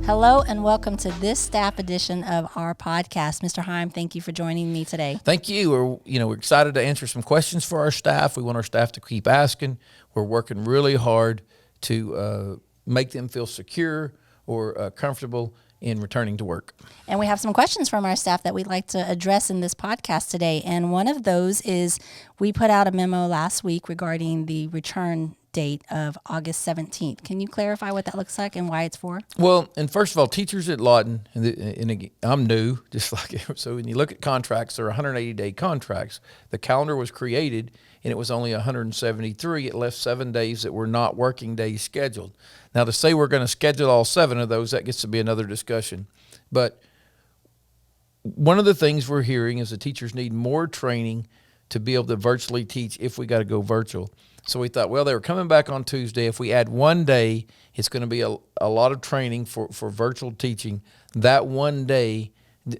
Hello and welcome to this staff edition of our podcast. Mr. Hime, thank you for joining me today. Thank you. We're excited to answer some questions for our staff. We want our staff to keep asking. We're working really hard to make them feel secure or comfortable in returning to work. And we have some questions from our staff that we'd like to address in this podcast today. And one of those is, we put out a memo last week regarding the return date of August 17th. Can you clarify what that looks like and why it's for? Well, and first of all, teachers at Lawton, and I'm new, just like, so when you look at contracts, they're 180-day contracts. The calendar was created, and it was only 173. It left 7 days that were not working days scheduled. Now, to say we're going to schedule all 7 of those, that gets to be another discussion. But one of the things we're hearing is the teachers need more training to be able to virtually teach if we got to go virtual. So we thought, well, they were coming back on Tuesday. If we add 1 day, it's going to be a lot of training for virtual teaching. That 1 day,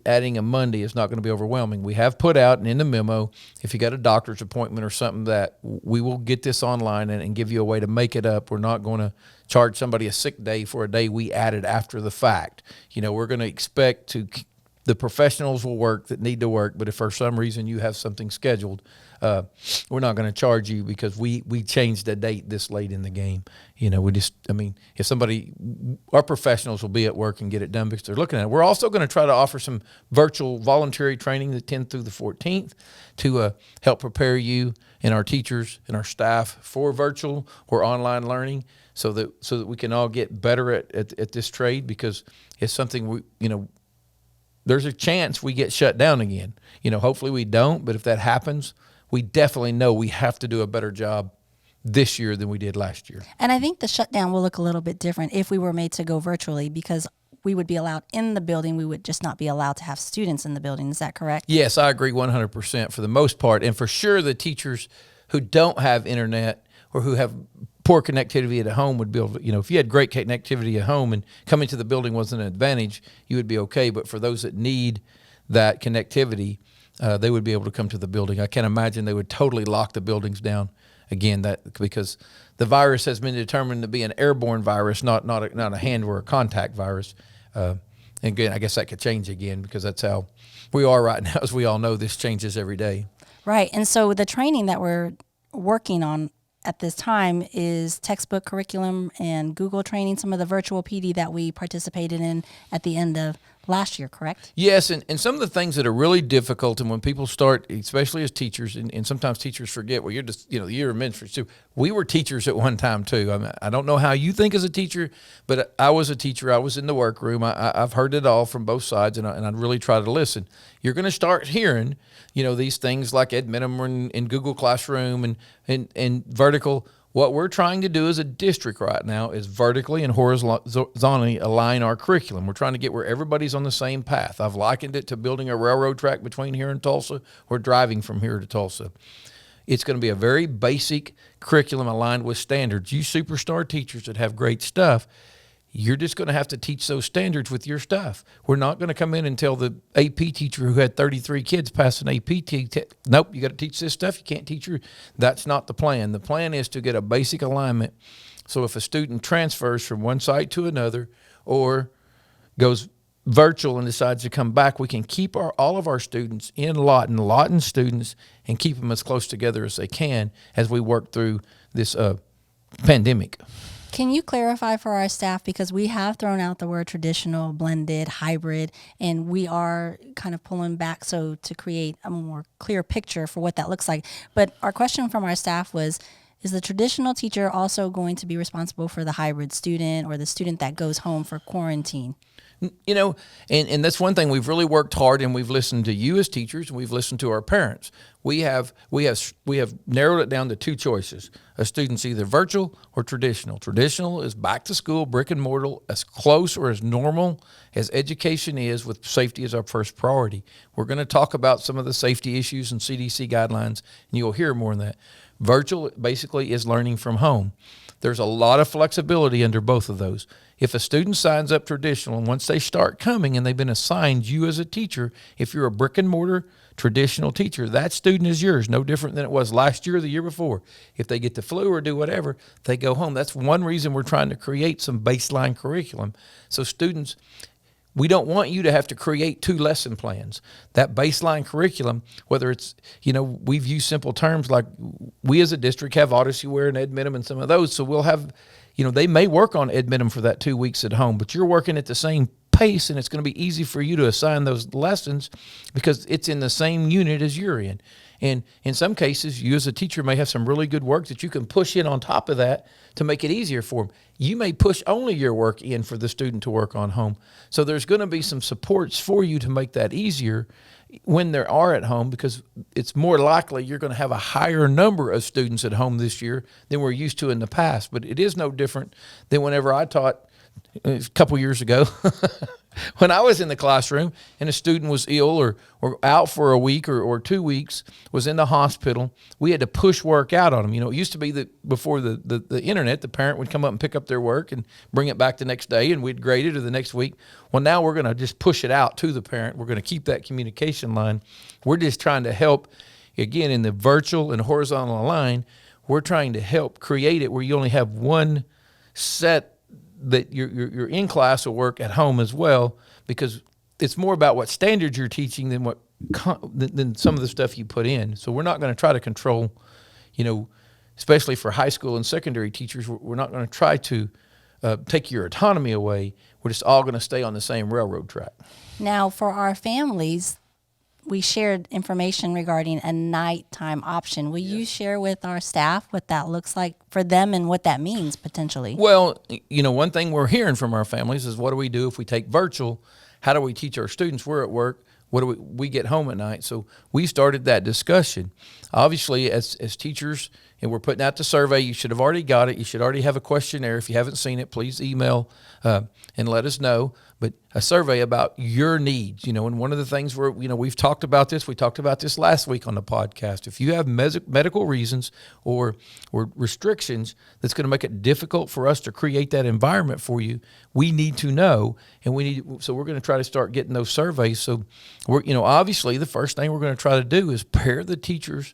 adding a Monday, is not going to be overwhelming. We have put out and in the memo, if you got a doctor's appointment or something, that we will get this online and give you a way to make it up. We're not going to charge somebody a sick day for a day we added after the fact. We're going to expect the professionals will work that need to work, but if for some reason you have something scheduled, we're not going to charge you because we changed the date this late in the game. If somebody, our professionals will be at work and get it done because they're looking at it. We're also going to try to offer some virtual voluntary training the 10th through the 14th to help prepare you and our teachers and our staff for virtual or online learning so that we can all get better at this trade, because it's something there's a chance we get shut down again. Hopefully we don't, but if that happens, we definitely know we have to do a better job this year than we did last year. And I think the shutdown will look a little bit different if we were made to go virtually, because we would be allowed in the building. We would just not be allowed to have students in the building. Is that correct? Yes, I agree 100% for the most part. And for sure, the teachers who don't have internet or who have poor connectivity at home would be able to, if you had great connectivity at home and coming to the building wasn't an advantage, you would be okay. But for those that need that connectivity, they would be able to come to the building. I can't imagine they would totally lock the buildings down again, because the virus has been determined to be an airborne virus, not a hand or a contact virus. And again, I guess that could change again, because that's how we are right now. As we all know, this changes every day. Right. And so the training that we're working on at this time is textbook curriculum and Google training, some of the virtual PD that we participated in at the end of last year, correct? Yes, and some of the things that are really difficult, and when people start, especially as teachers, and sometimes teachers forget, well, you're just, you're administrators too. We were teachers at one time too. I don't know how you think as a teacher, but I was a teacher. I was in the workroom. I've heard it all from both sides, and I really try to listen. You're going to start hearing, these things like Ed Minimum and Google Classroom and vertical. What we're trying to do as a district right now is vertically and horizontally align our curriculum. We're trying to get where everybody's on the same path. I've likened it to building a railroad track between here and Tulsa, or driving from here to Tulsa. It's going to be a very basic curriculum aligned with standards. You superstar teachers that have great stuff, you're just going to have to teach those standards with your stuff. We're not going to come in and tell the AP teacher who had 33 kids pass an AP nope, you got to teach this stuff. You can't teach your. That's not the plan. The plan is to get a basic alignment. So if a student transfers from one site to another or goes virtual and decides to come back, we can keep all of our students in Lawton students, and keep them as close together as they can as we work through this pandemic. Can you clarify for our staff, because we have thrown out the word traditional, blended, hybrid, and we are kind of pulling back to create a more clear picture for what that looks like. But our question from our staff was, is the traditional teacher also going to be responsible for the hybrid student or the student that goes home for quarantine? And that's one thing we've really worked hard, and we've listened to you as teachers, and we've listened to our parents. We have narrowed it down to 2 choices. A student's either virtual or traditional. Traditional is back to school, brick and mortar, as close or as normal as education is, with safety as our first priority. We're going to talk about some of the safety issues and CDC guidelines, and you'll hear more on that. Virtual basically is learning from home. There's a lot of flexibility under both of those. If a student signs up traditional, and once they start coming and they've been assigned, you as a teacher, if you're a brick and mortar traditional teacher, that student is yours, no different than it was last year or the year before. If they get the flu or do whatever, they go home. That's one reason we're trying to create some baseline curriculum. So students, we don't want you to have to create 2 lesson plans. That baseline curriculum, whether it's, we've used simple terms like we as a district have Odyssey-ware and Ed-Minimum and some of those. So we'll have, they may work on Ed-Minimum for that 2 weeks at home, but you're working at the same pace, and it's going to be easy for you to assign those lessons because it's in the same unit as you're in. And in some cases, you as a teacher may have some really good work that you can push in on top of that to make it easier for them. You may push only your work in for the student to work on home. So there's going to be some supports for you to make that easier when they are at home, because it's more likely you're going to have a higher number of students at home this year than we're used to in the past. But it is no different than whenever I taught a couple years ago when I was in the classroom and a student was ill or out for a week or 2 weeks, was in the hospital. We had to push work out on them. It used to be that before the internet, the parent would come up and pick up their work and bring it back the next day, and we'd grade it or the next week. Well, now we're going to just push it out to the parent. We're going to keep that communication line. We're just trying to help, again, in the virtual and horizontal line, we're trying to help create it where you only have one set that your in-class will work at home as well, because it's more about what standards you're teaching than some of the stuff you put in. So we're not going to try to control, especially for high school and secondary teachers, we're not going to try to take your autonomy away. We're just all going to stay on the same railroad track. Now, for our families, we shared information regarding a nighttime option. Will you share with our staff what that looks like for them and what that means potentially? Well, one thing we're hearing from our families is, what do we do if we take virtual? How do we teach our students? We're at work. What do we get home at night? So we started that discussion. Obviously, as teachers, and we're putting out the survey, you should have already got it. You should already have a questionnaire. If you haven't seen it, please email and let us know. But a survey about your needs, and one of the things we've talked about this. We talked about this last week on the podcast. If you have medical reasons or restrictions that's going to make it difficult for us to create that environment for you, we need to know, and so we're going to try to start getting those surveys. So we're, obviously the first thing we're going to try to do is pair the teachers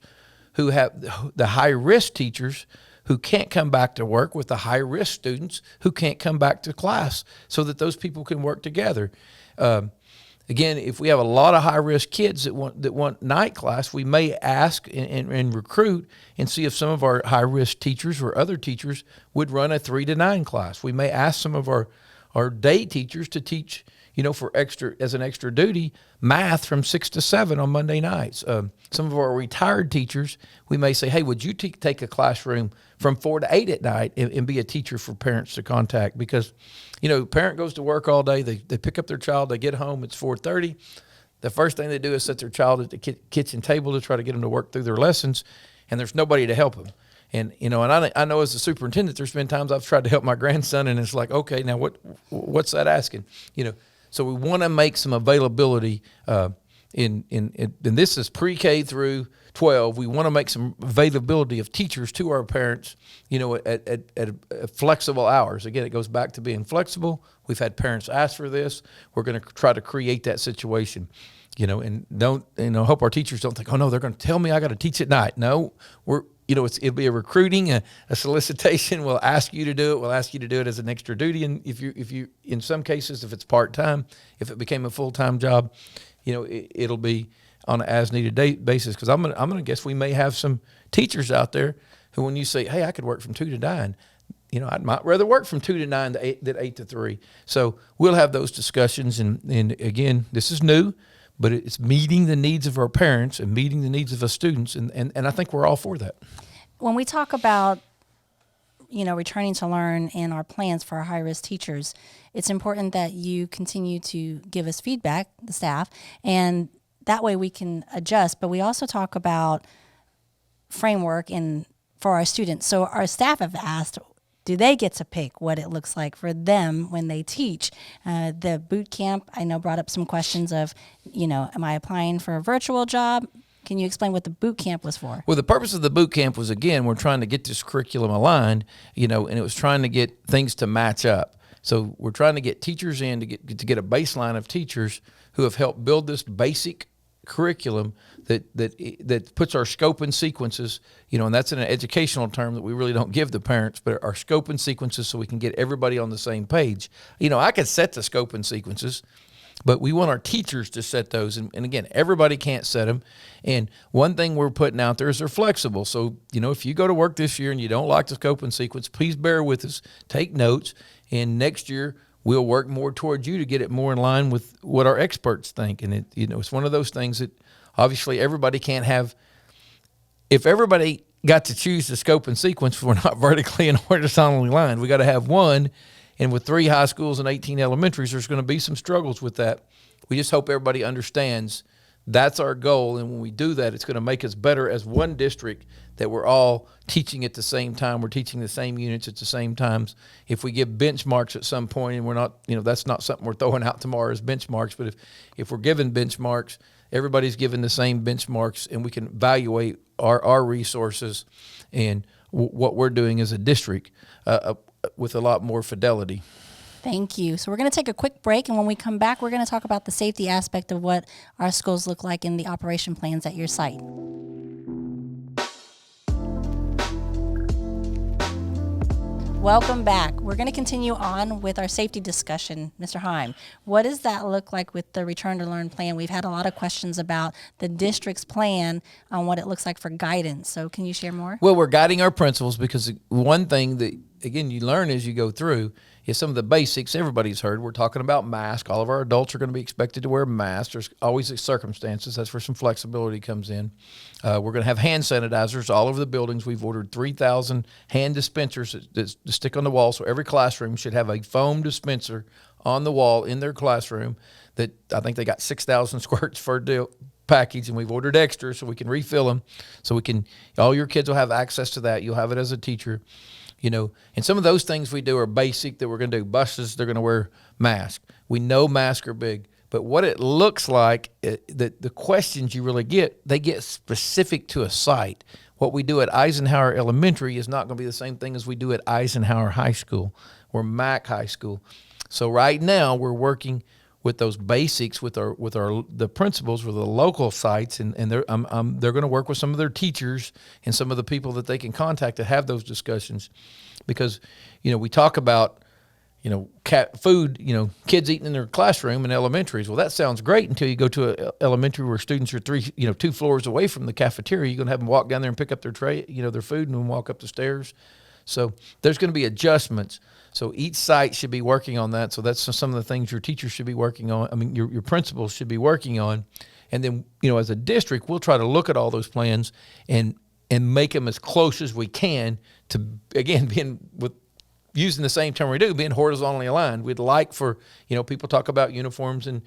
who have the high-risk teachers who can't come back to work with the high-risk students who can't come back to class, so that those people can work together. Again, if we have a lot of high-risk kids that want night class, we may ask and recruit and see if some of our high-risk teachers or other teachers would run a 3 to 9 class. We may ask some of our day teachers to teach, as an extra duty, math from 6 to 7 on Monday nights. Some of our retired teachers, we may say, hey, would you take a classroom from 4 to 8 at night and be a teacher for parents to contact? Because, parent goes to work all day, they pick up their child, they get home, it's 4:30. The first thing they do is set their child at the kitchen table to try to get them to work through their lessons, and there's nobody to help them. And, and I know as a superintendent, there's been times I've tried to help my grandson, and it's like, okay, now what's that asking? So we want to make some availability and this is pre-K through 12. We want to make some availability of teachers to our parents, at flexible hours. Again, it goes back to being flexible. We've had parents ask for this. We're going to try to create that situation, and don't, hope our teachers don't think, oh no, they're going to tell me I got to teach at night. No, it'll be a recruiting, a solicitation. We'll ask you to do it. We'll ask you to do it as an extra duty. And if you, in some cases, if it's part-time, if it became a full-time job, it'll be on an as-needed basis. Because I'm gonna guess we may have some teachers out there who, when you say, hey, I could work from 2 to 9, I might rather work from 2 to 9 than 8 to 3. So we'll have those discussions. And again, this is new, but it's meeting the needs of our parents and meeting the needs of the students. And I think we're all for that. When we talk about, returning to learn and our plans for our high-risk teachers, it's important that you continue to give us feedback, the staff, and that way we can adjust. But we also talk about framework for our students. So our staff have asked, do they get to pick what it looks like for them when they teach? The boot camp, I know, brought up some questions of, am I applying for a virtual job? Can you explain what the boot camp was for? Well, the purpose of the boot camp was, again, we're trying to get this curriculum aligned, and it was trying to get things to match up. So we're trying to get teachers in to get a baseline of teachers who have helped build this basic curriculum that puts our scope and sequences, and that's an educational term that we really don't give the parents, but our scope and sequences so we can get everybody on the same page. I could set the scope and sequences, but we want our teachers to set those. And again, everybody can't set them. And one thing we're putting out there is they're flexible. So, if you go to work this year and you don't like the scope and sequence, please bear with us, take notes, and next year we'll work more towards you to get it more in line with what our experts think. And it's one of those things that obviously everybody can't have. If everybody got to choose the scope and sequence, we're not vertically and horizontally aligned. We got to have one. And with 3 high schools and 18 elementaries, there's going to be some struggles with that. We just hope everybody understands that's our goal. And when we do that, it's going to make us better as one district, that we're all teaching at the same time. We're teaching the same units at the same times. If we give benchmarks at some point, and we're not, that's not something we're throwing out tomorrow as benchmarks, but if we're given benchmarks, everybody's given the same benchmarks, and we can evaluate our resources and what we're doing as a district with a lot more fidelity. Thank you. So we're going to take a quick break, and when we come back, we're going to talk about the safety aspect of what our schools look like in the operation plans at your site. Welcome back. We're going to continue on with our safety discussion. Mr. Hime, what does that look like with the Return to Learn plan? We've had a lot of questions about the district's plan on what it looks like for guidance. So can you share more? Well, we're guiding our principals, because one thing that, again, you learn as you go through is some of the basics everybody's heard. We're talking about masks. All of our adults are going to be expected to wear masks. There's always circumstances. That's where some flexibility comes in. We're going to have hand sanitizers all over the buildings. We've ordered 3,000 hand dispensers that stick on the wall. So every classroom should have a foam dispenser on the wall in their classroom. That I think they got 6,000 squirts for a package, and we've ordered extra so we can refill them. So all your kids will have access to that. You'll have it as a teacher. And some of those things we do are basic that we're going to do. Buses, they're going to wear masks. We know masks are big, but what it looks like, the questions you really get, they get specific to a site. What we do at Eisenhower Elementary is not going to be the same thing as we do at Eisenhower High School or Mack High School. So right now we're working with those basics with the principals with the local sites, and they're going to work with some of their teachers and some of the people that they can contact to have those discussions, because we talk about food, kids eating in their classroom in elementaries. Well, that sounds great until you go to an elementary where students are 2 floors away from the cafeteria. You're going to have them walk down there and pick up their tray, their food, and then walk up the stairs. So there's going to be adjustments. So each site should be working on that. So that's some of the things your teachers should be working on. I mean, your principals should be working on. And then, as a district, we'll try to look at all those plans and make them as close as we can to, again, using the same term we do, being horizontally aligned. We'd like for, people talk about uniforms and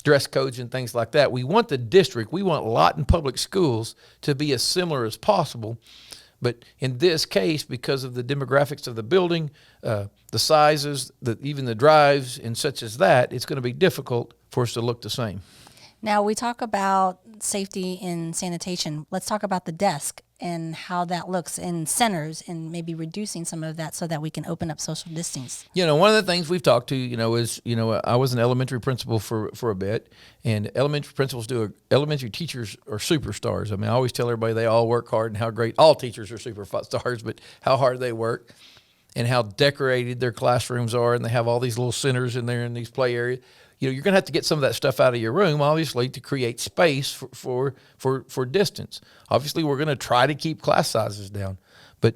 dress codes and things like that. We want Lawton Public Schools to be as similar as possible. But in this case, because of the demographics of the building, the sizes, even the drives and such as that, it's going to be difficult for us to look the same. Now, we talk about safety and sanitation. Let's talk about the desk and how that looks in centers, and maybe reducing some of that so that we can open up social distance. One of the things we've talked to, is, I was an elementary principal for a bit, and elementary teachers are superstars. I mean, I always tell everybody they all work hard and how great all teachers are superstars, but how hard they work and how decorated their classrooms are, and they have all these little centers in there and these play areas. You're going to have to get some of that stuff out of your room, obviously, to create space for distance. Obviously, we're going to try to keep class sizes down, but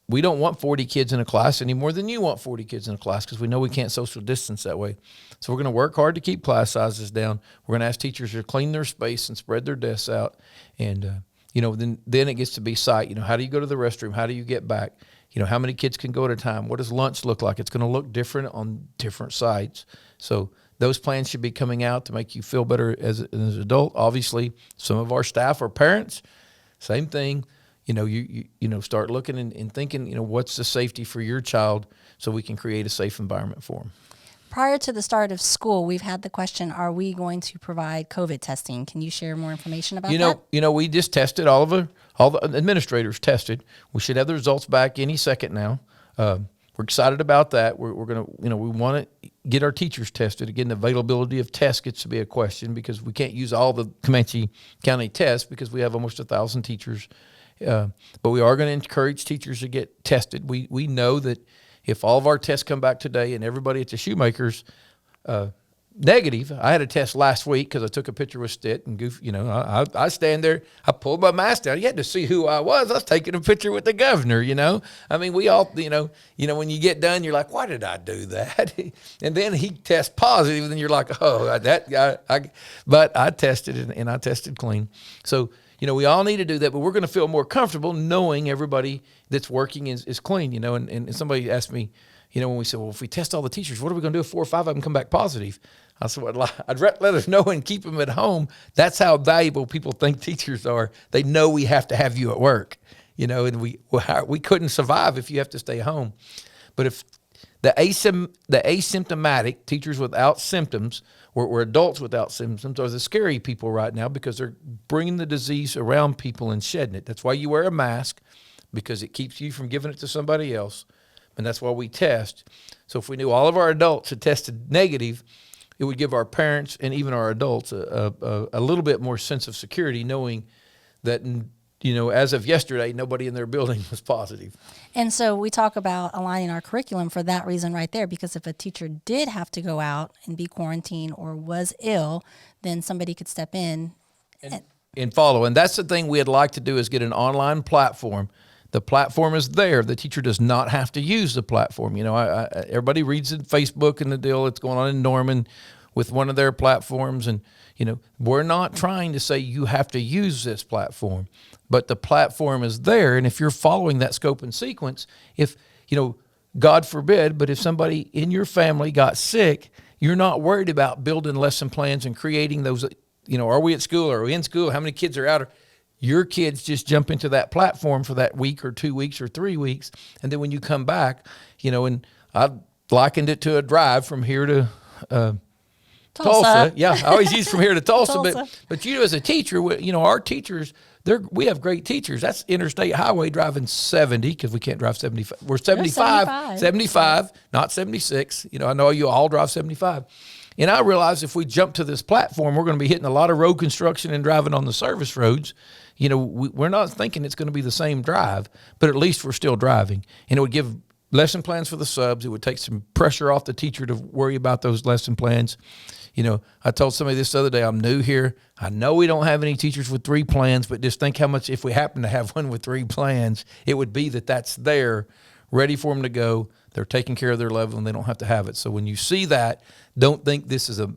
we don't want 40 kids in a class any more than you want 40 kids in a class, because we know we can't social distance that way. So we're going to work hard to keep class sizes down. We're going to ask teachers to clean their space and spread their desks out, and then it gets to be site. How do you go to the restroom? How do you get back? How many kids can go at a time? What does lunch look like? It's going to look different on different sites. So those plans should be coming out to make you feel better as an adult. Obviously, some of our staff are parents. Same thing. You start looking and thinking, what's the safety for your child, so we can create a safe environment for them. Prior to the start of school, we've had the question, are we going to provide COVID testing? Can you share more information about that? We just tested all the administrators tested. We should have the results back any second now. we're excited about that. We're going to, we want to get our teachers tested. Again, the availability of tests gets to be a question because we can't use all the Comanche County tests because we have almost 1,000 teachers. But we are going to encourage teachers to get tested. We know that if all of our tests come back today and everybody at the Shoemakers negative. I had a test last week because I took a picture with Stitt and Goof. I stand there. I pulled my mask down. You had to see who I was. I was taking a picture with the governor. I mean, we all, when you get done, you're like, why did I do that? And then he tests positive, and you're like, oh, that guy. But I tested it, and I tested clean. So, we all need to do that, but we're going to feel more comfortable knowing everybody that's working is clean. And somebody asked me, when we said, well, if we test all the teachers, what are we going to do if 4 or 5 of them come back positive? I said, well, I'd let us know and keep them at home. That's how valuable people think teachers are. They know we have to have you at work, and we couldn't survive if you have to stay home. But if the asymptomatic teachers without symptoms or adults without symptoms are the scary people right now because they're bringing the disease around people and shedding it. That's why you wear a mask, because it keeps you from giving it to somebody else. And that's why we test. So if we knew all of our adults had tested negative, it would give our parents and even our adults a little bit more sense of security, knowing that, as of yesterday, nobody in their building was positive. And so we talk about aligning our curriculum for that reason right there, because if a teacher did have to go out and be quarantined or was ill, then somebody could step in and follow. And that's the thing we'd like to do, is get an online platform. The platform is there. The teacher does not have to use the platform. Everybody reads in Facebook and the deal that's going on in Norman with one of their platforms. And, we're not trying to say you have to use this platform, but the platform is there. And if you're following that scope and sequence, if, God forbid, but if somebody in your family got sick, you're not worried about building lesson plans and creating those, are we at school? Are we in school? How many kids are out? Your kids just jump into that platform for that week or 2 weeks or 3 weeks. And then when you come back, and I likened it to a drive from here to Tulsa. Yeah, I always use from here to Tulsa. But as a teacher, our teachers, we have great teachers. That's interstate highway driving 70 because we can't drive 75. We're 75, not 76. I know you all drive 75. And I realize if we jump to this platform, we're going to be hitting a lot of road construction and driving on the service roads. We're not thinking it's going to be the same drive, but at least we're still driving. And it would give lesson plans for the subs. It would take some pressure off the teacher to worry about those lesson plans. I told somebody this other day, I'm new here. I know we don't have any teachers with 3 plans, but just think how much, if we happen to have one with 3 plans, it would be that's there, ready for them to go. They're taking care of their level and they don't have to have it. So when you see that, don't think this is a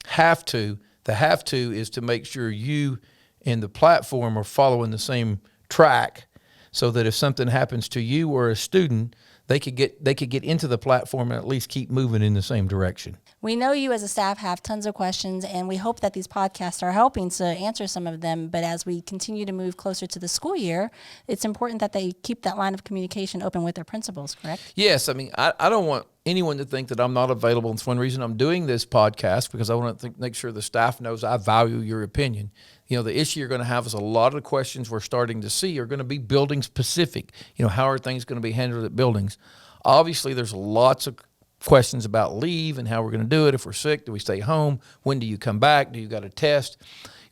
have to. The have to is to make sure you and the platform are following the same track, so that if something happens to you or a student, they could get into the platform and at least keep moving in the same direction. We know you as a staff have tons of questions, and we hope that these podcasts are helping to answer some of them. But as we continue to move closer to the school year, it's important that they keep that line of communication open with their principals, correct? Yes. I mean, I don't want anyone to think that I'm not available. It's one reason I'm doing this podcast, because I want to make sure the staff knows I value your opinion. The issue you're going to have is a lot of the questions we're starting to see are going to be building specific. How are things going to be handled at buildings? Obviously, there's lots of questions about leave and how we're going to do it. If we're sick, do we stay home? When do you come back? Do you got a test?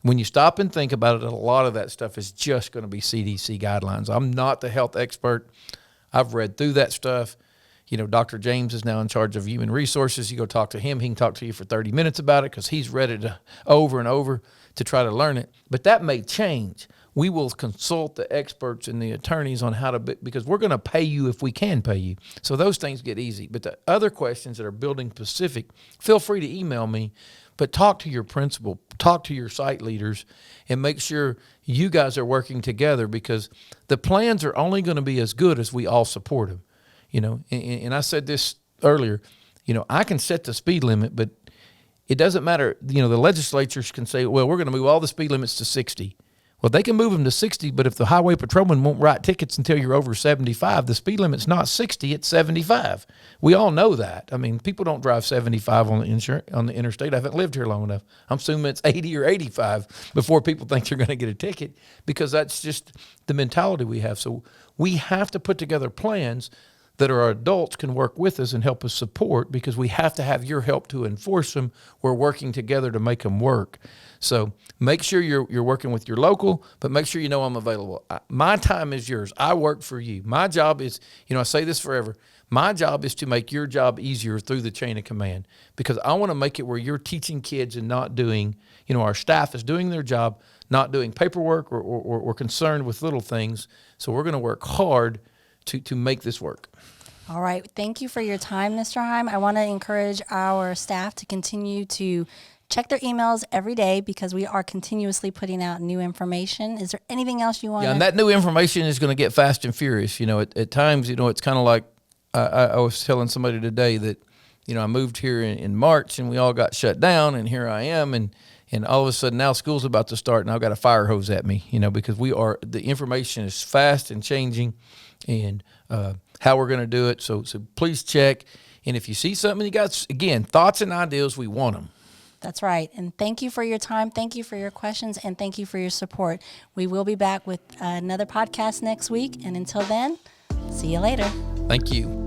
When you stop and think about it, a lot of that stuff is just going to be CDC guidelines. I'm not the health expert. I've read through that stuff. Dr. James is now in charge of human resources. You go talk to him. He can talk to you for 30 minutes about it because he's read it over and over to try to learn it. But that may change. We will consult the experts and the attorneys on how to, because we're going to pay you if we can pay you. So those things get easy. But the other questions that are building specific, feel free to email me, but talk to your principal, talk to your site leaders, and make sure you guys are working together, because the plans are only going to be as good as we all support them. And I said this earlier, I can set the speed limit, but it doesn't matter. The legislatures can say, well, we're going to move all the speed limits to 60. Well, they can move them to 60, but if the highway patrolman won't write tickets until you're over 75, the speed limit's not 60, it's 75. We all know that. I mean, people don't drive 75 on the interstate. I haven't lived here long enough. I'm assuming it's 80 or 85 before people think they're going to get a ticket, because that's just the mentality we have. So we have to put together plans that our adults can work with us and help us support, because we have to have your help to enforce them. We're working together to make them work. So make sure you're working with your local, but make sure you know I'm available. My time is yours. I work for you. My job is, I say this forever, my job is to make your job easier through the chain of command, because I want to make it where you're teaching kids and not doing, our staff is doing their job, not doing paperwork or concerned with little things. So we're going to work hard to make this work. All right. Thank you for your time, Mr. Hime. I want to encourage our staff to continue to check their emails every day, because we are continuously putting out new information. Is there anything else you want to? Yeah, and that new information is going to get fast and furious. At times, it's kind of like I was telling somebody today that, I moved here in March and we all got shut down, and here I am, and all of a sudden now school's about to start and I've got a fire hose at me, because the information is fast and changing, and how we're going to do it. So please check. And if you see something you got, again, thoughts and ideas, we want them. That's right. And thank you for your time. Thank you for your questions, and thank you for your support. We will be back with another podcast next week. And until then, see you later. Thank you.